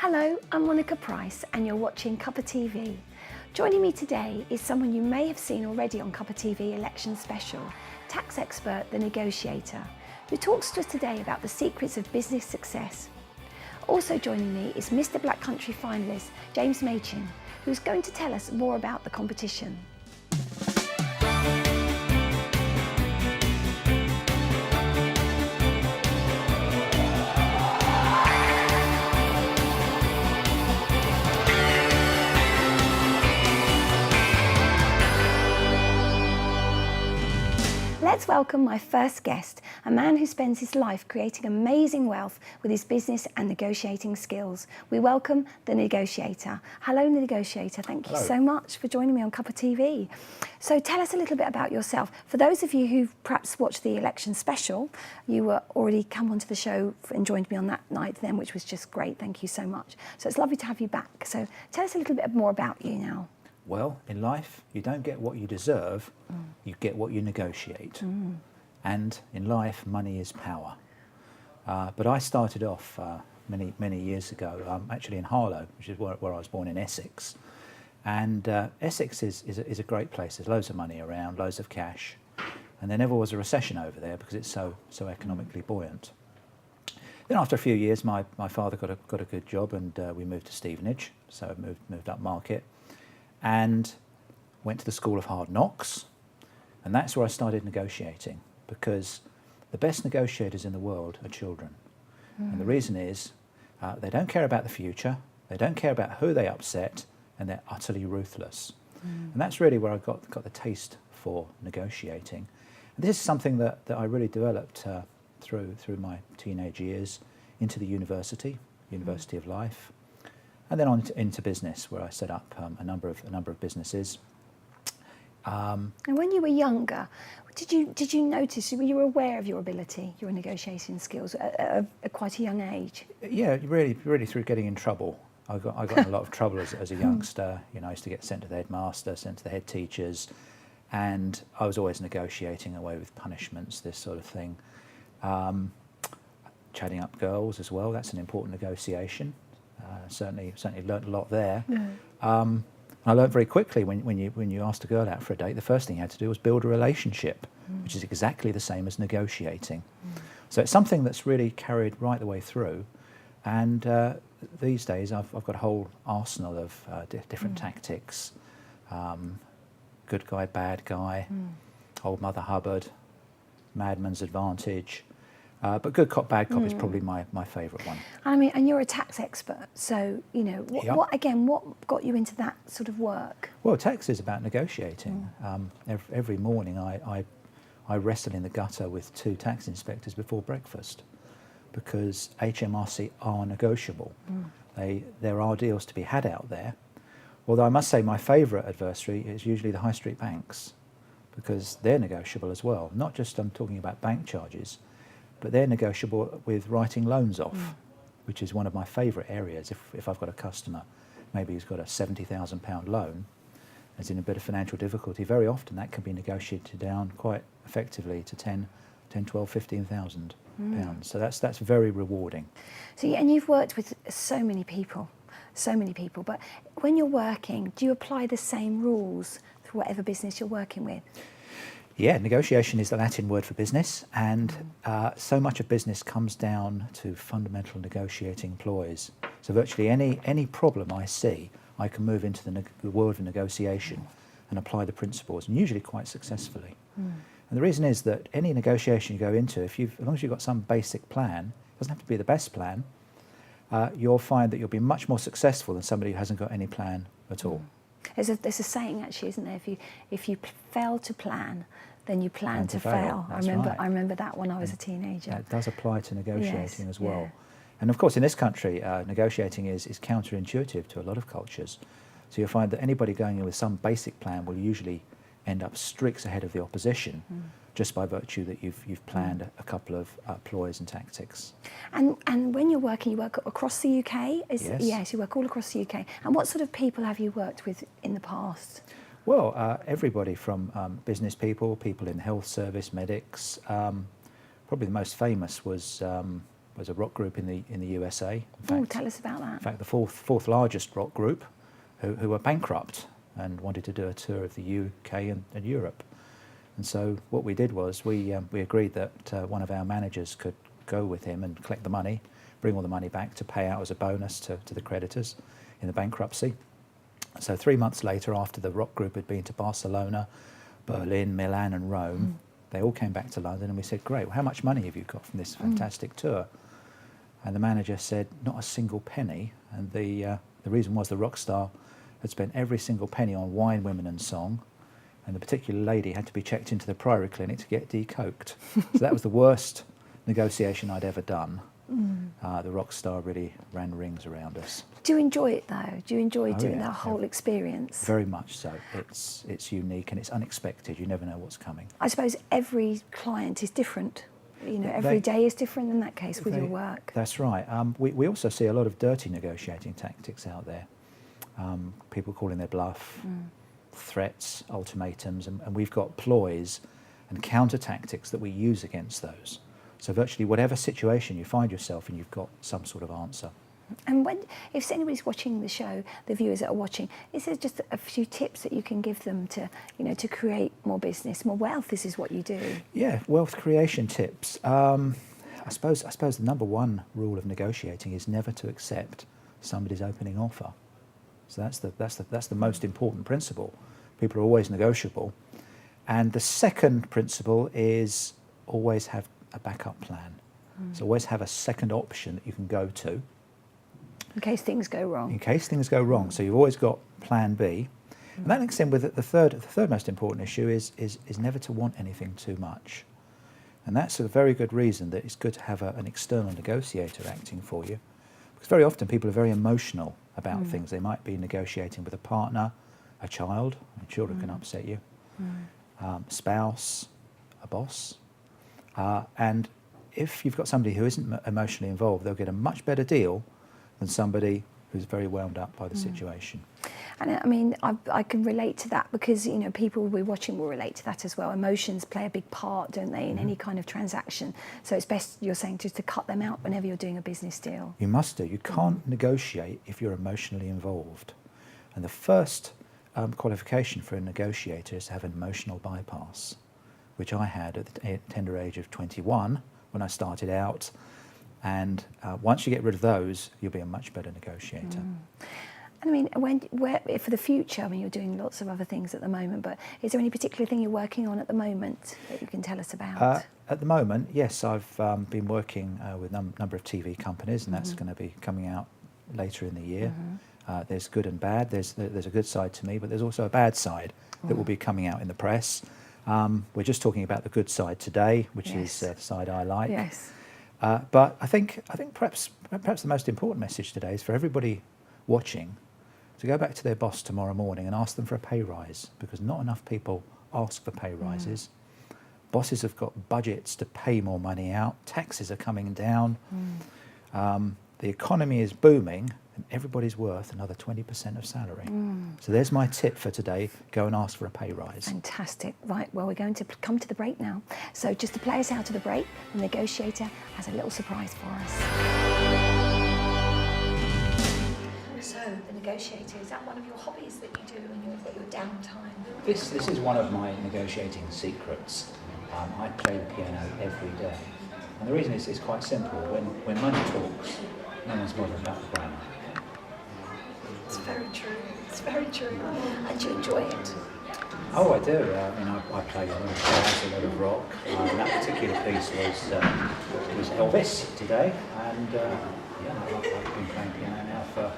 Hello, I'm Monica Price and you're watching Cuppa TV. Joining me today is someone you may have seen already on Cuppa TV Election Special, tax expert, the Negotiator, who talks to us today about the secrets of business success. Also joining me is Mr. Black Country finalist, James Machin, who's going to tell us more about the competition. Let's welcome my first guest, a man who spends his life creating amazing wealth with his business and negotiating skills. We welcome the Negotiator. Hello, Negotiator. Thank you so much for joining me on Cuppa TV. So tell us a little bit about yourself. For those of you who've perhaps watched the election special, you were already come onto the show and joined me on that night then, which was just great. Thank you so much. So it's lovely to have you back. So tell us a little bit more about you now. Well, in life, you don't get what you deserve, you get what you negotiate. And in life, money is power. But I started off many years ago, actually in Harlow, which is where I was born in Essex. And Essex is a great place. There's loads of money around, loads of cash. And there never was a recession over there because it's so economically buoyant. Then after a few years, my father got a good job and we moved to Stevenage, so I moved up market. And went to the School of Hard Knocks, and that's where I started negotiating, because the best negotiators in the world are children. And the reason is they don't care about the future, they don't care about who they upset, and they're utterly ruthless. And that's really where I got the taste for negotiating. And this is something that I really developed through my teenage years into the University of Life. And then on into business, where I set up a number of businesses. And when you were younger, did you notice, were you aware of your ability, your negotiating skills at quite a young age? Yeah, really through getting in trouble. I got in a lot of trouble as a youngster. You know, I used to get sent to the headmaster, sent to the head teachers, and I was always negotiating away with punishments, this sort of thing. Chatting up girls as well, that's an important negotiation. Certainly learnt a lot there. I learned very quickly when you asked a girl out for a date, the first thing you had to do was build a relationship, which is exactly the same as negotiating. So it's something that's really carried right the way through. And these days I've got a whole arsenal of different tactics. Good guy, bad guy, old Mother Hubbard, madman's advantage. But good cop, bad cop is probably my favourite one. I mean, and you're a tax expert, so, you know, what got you into that sort of work? Well, tax is about negotiating. Every morning I wrestle in the gutter with 2 tax inspectors before breakfast, because HMRC are negotiable. There are deals to be had out there, although I must say my favourite adversary is usually the high street banks, because they're negotiable as well. Not just I'm talking about bank charges, but they're negotiable with writing loans off, which is one of my favourite areas. If I've got a customer, maybe he's got a £70,000 loan, is in a bit of financial difficulty, very often that can be negotiated down quite effectively to 10, 12, 15,000 pounds. So that's very rewarding. So, and you've worked with so many people, but when you're working, do you apply the same rules for whatever business you're working with? Yeah, negotiation is the Latin word for business, and so much of business comes down to fundamental negotiating ploys. So virtually any problem I see, I can move into the world of negotiation and apply the principles, and usually quite successfully. And the reason is that any negotiation you go into, as long as you've got some basic plan, it doesn't have to be the best plan, you'll find that you'll be much more successful than somebody who hasn't got any plan at all. There's a saying actually, isn't there? If you fail to plan, then you plan to fail. I remember that when I was a teenager. That does apply to negotiating as well. Yeah. And of course, in this country, negotiating is counterintuitive to a lot of cultures. So you'll find that anybody going in with some basic plan will usually end up streaks ahead of the opposition, just by virtue that you've planned a couple of ploys and tactics. And when you're working, you work across the UK? Yes, you work all across the UK. And what sort of people have you worked with in the past? Well, everybody from business people in health service, medics. Probably the most famous was was a rock group in the USA. Oh, tell us about that. In fact, the fourth largest rock group, who were bankrupt and wanted to do a tour of the UK and Europe. And so what we did was we agreed that one of our managers could go with him and collect the money, bring all the money back to pay out as a bonus to the creditors in the bankruptcy. So 3 months later, after the rock group had been to Barcelona, Berlin, Milan and Rome, they all came back to London, and we said, great, well, how much money have you got from this fantastic tour? And the manager said, not a single penny. And the reason was the rock star had spent every single penny on wine, women and song, and the particular lady had to be checked into the Priory Clinic to get decoked. So that was the worst negotiation I'd ever done. The rock star really ran rings around us. Do you enjoy it though? Do you enjoy doing that whole experience? Very much so. It's unique and it's unexpected. You never know what's coming. I suppose every client is different. You know, every day is different in that case with your work. That's right. We also see a lot of dirty negotiating tactics out there. People calling their bluff, threats, ultimatums, and we've got ploys and counter tactics that we use against those. So virtually whatever situation you find yourself in, you've got some sort of answer. And if anybody's watching the show, the viewers that are watching, is there just a few tips that you can give them to, you know, to create more business, more wealth? This is what you do. Yeah, wealth creation tips. I suppose the number one rule of negotiating is never to accept somebody's opening offer. So that's the most important principle. People are always negotiable. And the second principle is always have a backup plan. So always have a second option that you can go to. In case things go wrong. In case things go wrong. So you've always got plan B. And that links in with the third most important issue is never to want anything too much. And that's a very good reason that it's good to have an external negotiator acting for you. Because very often people are very emotional about things. They might be negotiating with a partner, a child, and children can upset you, spouse, a boss. And if you've got somebody who isn't emotionally involved, they'll get a much better deal than somebody who's very wound up by the situation. And I mean, I can relate to that because, you know, people we're watching will relate to that as well. Emotions play a big part, don't they, in any kind of transaction. So it's best, you're saying, just to cut them out whenever you're doing a business deal. You must do. You can't negotiate if you're emotionally involved. And the first qualification for a negotiator is to have an emotional bypass, which I had at the tender age of 21 when I started out. And once you get rid of those, you'll be a much better negotiator. And I mean, for the future, I mean, you're doing lots of other things at the moment, but is there any particular thing you're working on at the moment that you can tell us about? At the moment, yes, I've been working with a number of TV companies, and that's going to be coming out later in the year. There's good and bad. There's a good side to me, but there's also a bad side that will be coming out in the press. We're just talking about the good side today, which is the side I like. Yes. But I think perhaps the most important message today is for everybody watching to go back to their boss tomorrow morning and ask them for a pay rise, because not enough people ask for pay rises. Bosses have got budgets to pay more money out. Taxes are coming down. The economy is booming, and everybody's worth another 20% of salary. So there's my tip for today. Go and ask for a pay rise. Fantastic. Right, well, we're going to come to the break now. So just to play us out to the break, the negotiator has a little surprise for us. So, the negotiator, is that one of your hobbies that you do when you've got your downtime? This is one of my negotiating secrets. I play the piano every day. And the reason is quite simple. When money talks, no one's bothered about the grammar. It's very true. It's very true. And you enjoy it? Oh, I do. I play a lot of jazz, a lot of rock. That particular piece was Elvis today, and I've been playing piano now for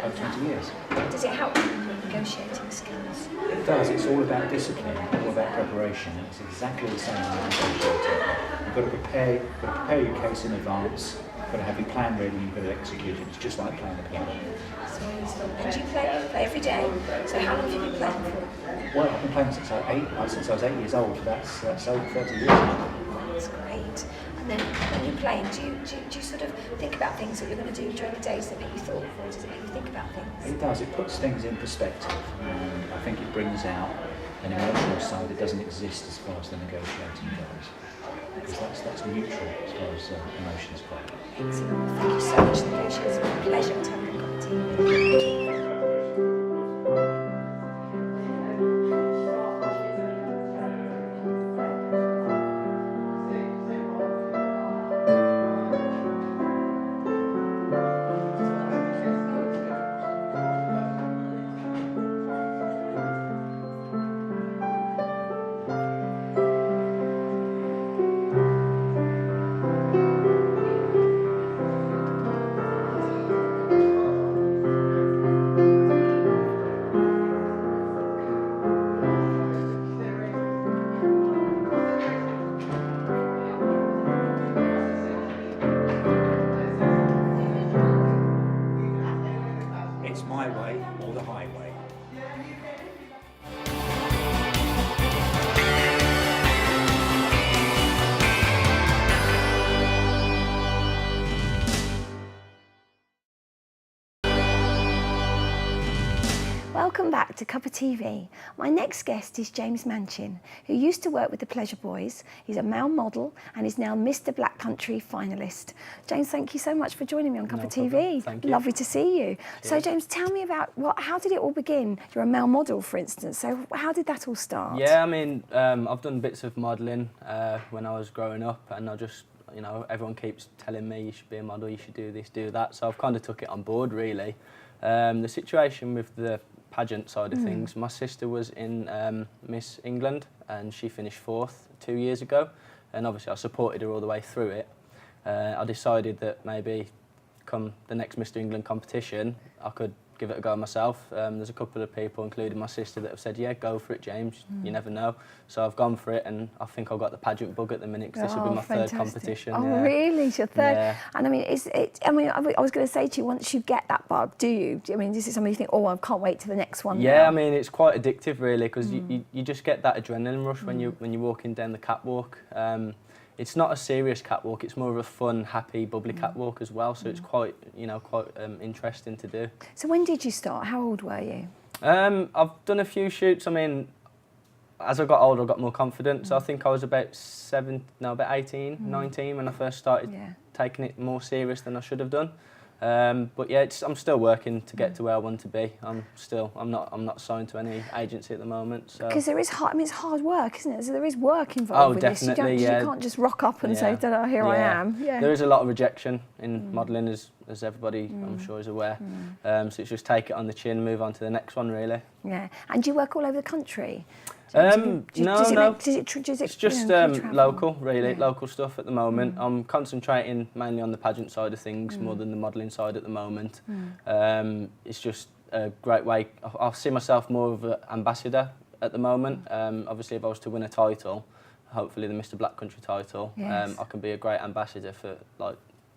over 20 years. Does it help with your negotiating skills? It does. It's all about discipline, all about preparation. It's exactly the same as a negotiator. You've got to prepare your case in advance. You've got to have your plan ready. You've got to execute it. It's just like playing the piano. And you play every day. So how long have you been playing for? Well, I've been playing since I was 8 years old. That's over 30 years now. That's great. And then when you're playing, do you sort of think about things that you're going to do during the days that make you thoughtful, or does it make you think about things? It does. It puts things in perspective, and I think it brings out an emotional side that doesn't exist as far as the negotiating goes, because that's neutral as far as emotions go. Excellent. Thank you so much, Negotiator. It's been a pleasure to have you on TV. It's my way or the highway. Welcome back to Cuppa TV. My next guest is James Machin, who used to work with the Pleasure Boys. He's a male model and is now Mr. Black Country finalist. James, thank you so much for joining me on Cuppa TV. Thank you. Lovely to see you. Cheers. So James, tell me about how did it all begin? You're a male model, for instance, so how did that all start? Yeah, I mean, I've done bits of modelling when I was growing up, and I just, you know, everyone keeps telling me you should be a model, you should do this, do that, so I've kind of took it on board, really. The situation with the pageant side of things, my sister was in Miss England and she finished 4th 2 years ago, and obviously I supported her all the way through it. I decided that maybe come the next Mr. England competition I could give it a go myself. There's a couple of people, including my sister, that have said, yeah, go for it, James, you never know. So I've gone for it, and I think I've got the pageant bug at the minute, because this will be my third competition. Oh, yeah. really? It's your third? Yeah. And I mean, I was going to say to you, once you get that bug, do you? I mean, is it something you think, oh, I can't wait to the next one Yeah, now? I mean, it's quite addictive, really, because you just get that adrenaline rush when you're walking down the catwalk. It's not a serious catwalk, it's more of a fun, happy, bubbly catwalk as well, so it's quite, quite interesting to do. So when did you start? How old were you? I've done a few shoots. I mean, as I got older, I got more confident, so I think I was about 18, 19 when I first started taking it more serious than I should have done. But yeah, I'm still working to get to where I want to be. I'm not signed to any agency at the moment. So. Because there is hard. I mean, it's hard work, isn't it? So there is work involved with this. You can't just rock up and say, "Ta-da, here I am." Yeah. There is a lot of rejection in modelling, as everybody I'm sure is aware. So it's just take it on the chin, move on to the next one, really. Yeah. And do you work all over the country? No. It's just local, really, local stuff at the moment. I'm concentrating mainly on the pageant side of things more than the modelling side at the moment. It's just a great way. I see myself more of an ambassador at the moment. Obviously, if I was to win a title, hopefully the Mr. Black Country title, I can be a great ambassador for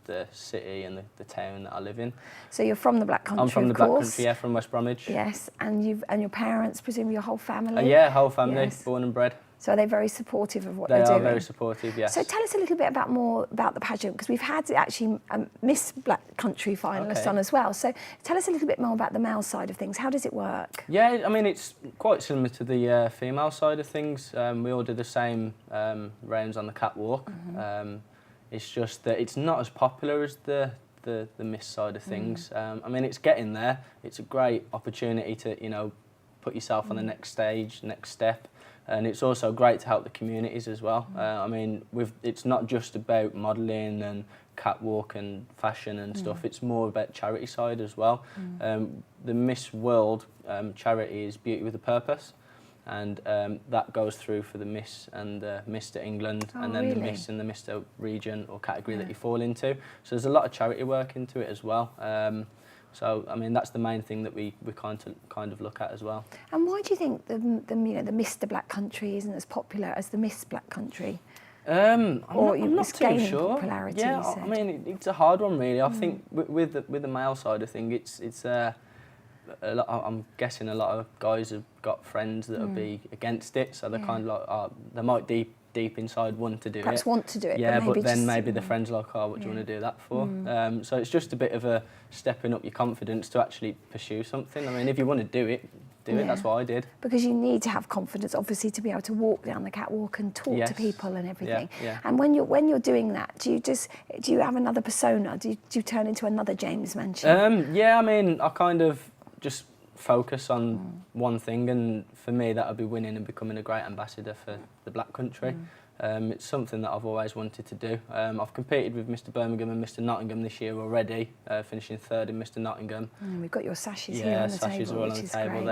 the city and the town that I live in. So you're from the Black Country, I'm from the Black Country, yeah, from West Bromwich. Yes, and your parents, presumably your whole family? Yeah, whole family, born and bred. So are they very supportive of what they're doing? They are very supportive, yes. So tell us a little bit more about the pageant, because we've had actually a Miss Black Country finalist on as well. So tell us a little bit more about the male side of things. How does it work? Yeah, I mean, it's quite similar to the female side of things. We all do the same rounds on the catwalk. It's just that it's not as popular as the Miss side of things. I mean, it's getting there. It's a great opportunity to, put yourself on the next stage, next step. And it's also great to help the communities as well. I mean, it's not just about modelling and catwalk and fashion and stuff. It's more about charity side as well. The Miss World charity is Beauty with a Purpose. And that goes through for the Miss and the Mr. England, and then the Miss and the Mr. region or category that you fall into. So there's a lot of charity work into it as well. So I mean, that's the main thing that we kind of look at as well. And why do you think the Mr. Black Country isn't as popular as the Miss Black Country? I'm not too sure. Popularity, yeah, I mean, it's a hard one, really. I think with the male side of things, it's I'm guessing a lot of guys have got friends that would be against it, so they're kind of like, they might deep inside want to do Perhaps want to do it, yeah, but then maybe the friends are like, oh, what do you want to do that for? So it's just a bit of a stepping up your confidence to actually pursue something. I mean, if you want to do it, do it. That's what I did. Because you need to have confidence, obviously, to be able to walk down the catwalk and talk to people and everything. Yeah. And when you're doing that, do you have another persona? Do you turn into another James Machin? Yeah, I mean, I kind of just focus on one thing, and for me that would be winning and becoming a great ambassador for the Black Country. It's something that I've always wanted to do. I've competed with Mr Birmingham and Mr Nottingham this year already, finishing third in Mr Nottingham. We've got your sashes here on the table. Yeah, sashes are all on the table great,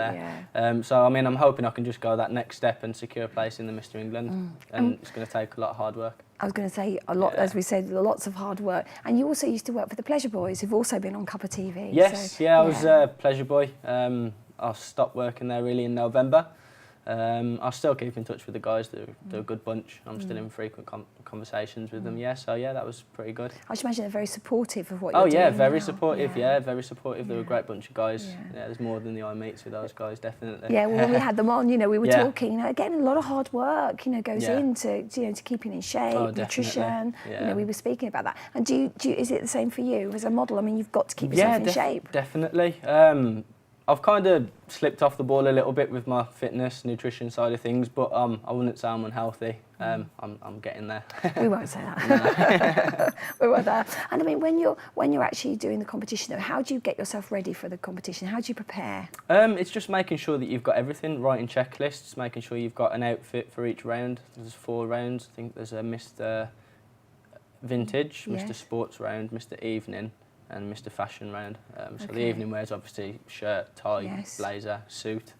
there. So, I mean, I'm hoping I can just go that next step and secure a place in the Mr England, and it's going to take a lot of hard work. I was going to say, a lot, as we said, lots of hard work. And you also used to work for the Pleasure Boys, who've also been on Cuppa TV. Yes, so, I was a Pleasure Boy. I stopped working there really in November. I still keep in touch with the guys. They're a good bunch. I'm still in frequent conversations with them. Yeah, so yeah, that was pretty good. I should imagine they're very supportive of what you're doing. Oh yeah, very now. supportive. Yeah, very supportive. They're a great bunch of guys. Yeah, there's more than the eye meets with those guys, definitely. Yeah, well, when we had them on, we were talking. Again, a lot of hard work, goes into to keeping in shape, nutrition. We were speaking about that. And do you? Is it the same for you as a model? I mean, you've got to keep yourself in shape. Definitely. I've kind of slipped off the ball a little bit with my fitness, nutrition side of things, but I wouldn't say I'm unhealthy. I'm getting there. We won't say that. We won't say that. And I mean, when you're actually doing the competition, though, how do you get yourself ready for the competition? How do you prepare? It's just making sure that you've got everything right in checklists, making sure you've got an outfit for each round. There's 4 rounds. I think there's a Mr Vintage, Mr Sports round, Mr Evening, and Mr Fashion round. So the evening wear is obviously shirt, tie, blazer, suit.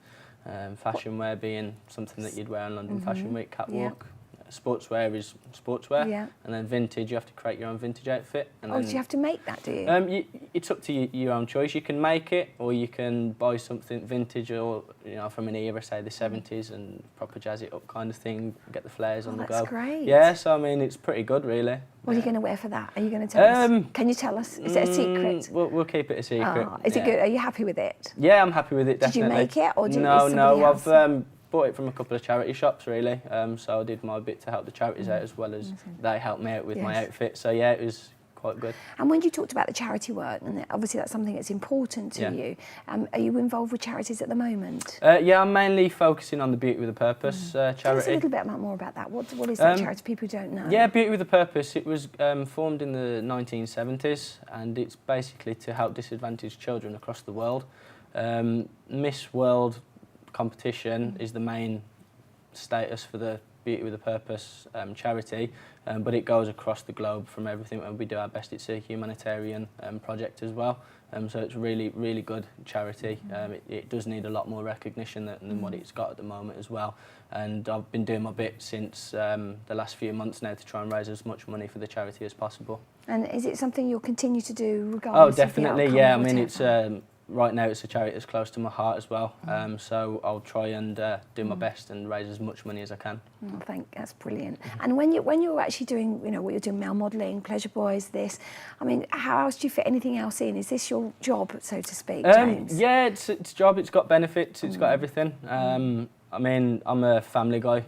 Fashion wear being something that you'd wear on London Fashion Week catwalk. Sportswear is sportswear, and then vintage, you have to create your own vintage outfit. And do you have to make that, do you? It's up to your own choice. You can make it, or you can buy something vintage, or from an era, say the 70s, and proper jazz it up kind of thing. Get the flares on the go. That's great. Yeah, so I mean, it's pretty good, really. What are you going to wear for that? Are you going to tell us? Can you tell us? Is it a secret? We'll keep it a secret. Is it good? Are you happy with it? Yeah, I'm happy with it, definitely. Did you make it, or did No, else? I've bought it from a couple of charity shops, really. So I did my bit to help the charities out, as well as they helped me out with my outfit. So yeah, it was quite good. And when you talked about the charity work, and obviously that's something that's important to you, are you involved with charities at the moment? Yeah, I'm mainly focusing on the Beauty with a Purpose charity. Tell us a little bit more about that. What is that charity, people who don't know? Yeah, Beauty with a Purpose, it was formed in the 1970s, and it's basically to help disadvantaged children across the world. Miss World competition is the main status for the Beauty with a Purpose charity, but it goes across the globe from everything, and we do our best. It's a humanitarian project as well, so it's really, really good charity. It does need a lot more recognition than what it's got at the moment as well, and I've been doing my bit since the last few months now to try and raise as much money for the charity as possible. And is it something you'll continue to do regardless of the outcome? Oh, definitely, yeah. I mean, it's right now it's a charity that's close to my heart as well, so I'll try and do my best and raise as much money as I can. That's brilliant. And when you're actually doing, what you're doing, male modelling, Pleasure Boys, I mean, how else do you fit anything else in? Is this your job, so to speak, James? Yeah, it's a job. It's got benefits. It's got everything. I mean, I'm a family guy.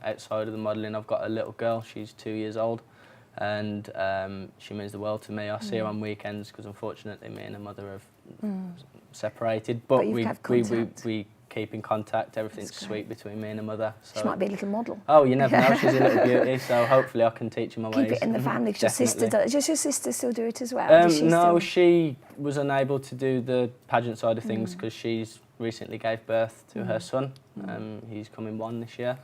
Outside of the modelling, I've got a little girl. She's 2 years old, and she means the world to me. I see her on weekends because, unfortunately, me and her mother have separated, but we keep in contact. Everything's sweet between me and her mother. So. She might be a little model. Oh, you never know. She's a little beauty, so hopefully I can teach her my ways. Keep it in the family. Does your sister still do it as well? She was unable to do the pageant side of things because she's recently gave birth to her son. He's coming 1 this year.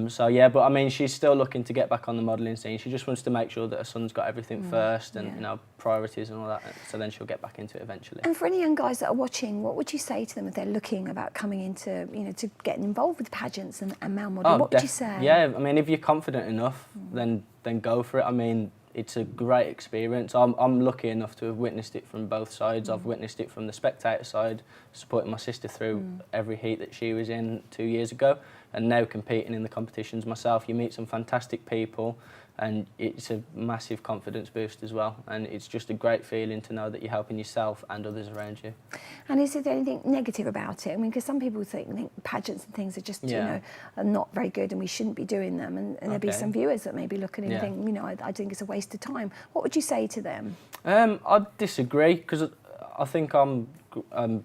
So yeah, but I mean, she's still looking to get back on the modelling scene. She just wants to make sure that her son's got everything first, and priorities and all that. So then she'll get back into it eventually. And for any young guys that are watching, what would you say to them if they're looking about coming into, to getting involved with pageants and male modelling? What would you say? Yeah, I mean, if you're confident enough, then go for it. I mean, it's a great experience. I'm lucky enough to have witnessed it from both sides. I've witnessed it from the spectator side, supporting my sister through every heat that she was in 2 years ago, and now competing in the competitions myself. You meet some fantastic people, and it's a massive confidence boost as well, and it's just a great feeling to know that you're helping yourself and others around you. And is there anything negative about it? I mean, because some people think pageants and things are just, are not very good and we shouldn't be doing them, and there'll be some viewers that may be looking and think, I think it's a waste of time. What would you say to them? I'd disagree, because I think I'm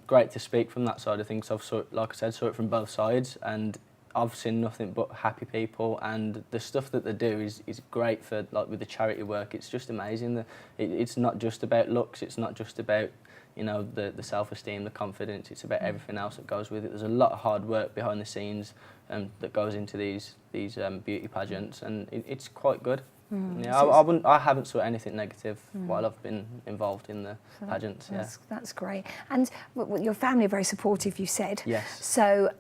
great to speak from that side of things. I've like I said, saw it from both sides, and I've seen nothing but happy people, and the stuff that they do is great for, like, with the charity work. It's just amazing. It's not just about looks. It's not just about, you know, the self-esteem, the confidence. It's about everything else that goes with it. There's a lot of hard work behind the scenes that goes into these beauty pageants, and it's quite good. Yeah, I haven't saw anything negative while I've been involved in the pageants. That's great. And your family are very supportive, you said. Yes. So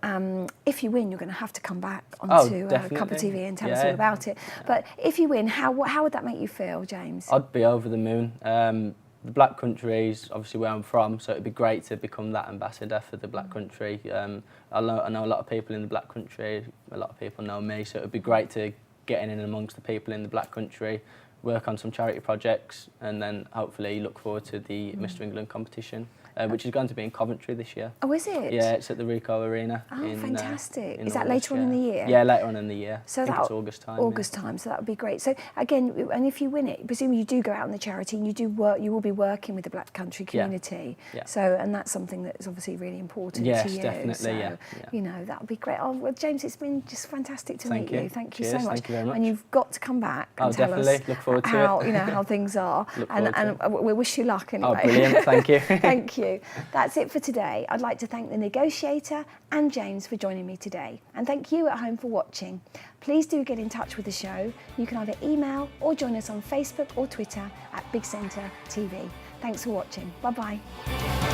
if you win, you're going to have to come back onto Cuppa TV and tell us all about it. But if you win, how would that make you feel, James? I'd be over the moon. The Black Country is obviously where I'm from, so it'd be great to become that ambassador for the Black Country. I know a lot of people in the Black Country, a lot of people know me, so it'd be great to get in amongst the people in the Black Country, work on some charity projects, and then hopefully look forward to the Mr England competition, which is going to be in Coventry this year. Oh, is it? Yeah, it's at the Rico Arena. Oh, fantastic. Is that August, later on in the year? Yeah, later on in the year. So I think it's August time. August time, so that would be great. So again, and if you win it, presumably you do go out in the charity and you will be working with the Black Country community. Yeah. So, and that's something that's obviously really important to you. Yes, definitely, so, you know, that would be great. Oh, well, James, it's been just fantastic to meet you. Thank you so much. Thank you very much. And you've got to come back and tell us Look forward to how, it. you know, how things are. and we wish you luck anyway. Oh, brilliant. Thank you. Thank you. That's it for today. I'd like to thank the Negotiator and James for joining me today. And thank you at home for watching. Please do get in touch with the show. You can either email or join us on Facebook or Twitter at Big Centre TV. Thanks for watching. Bye-bye.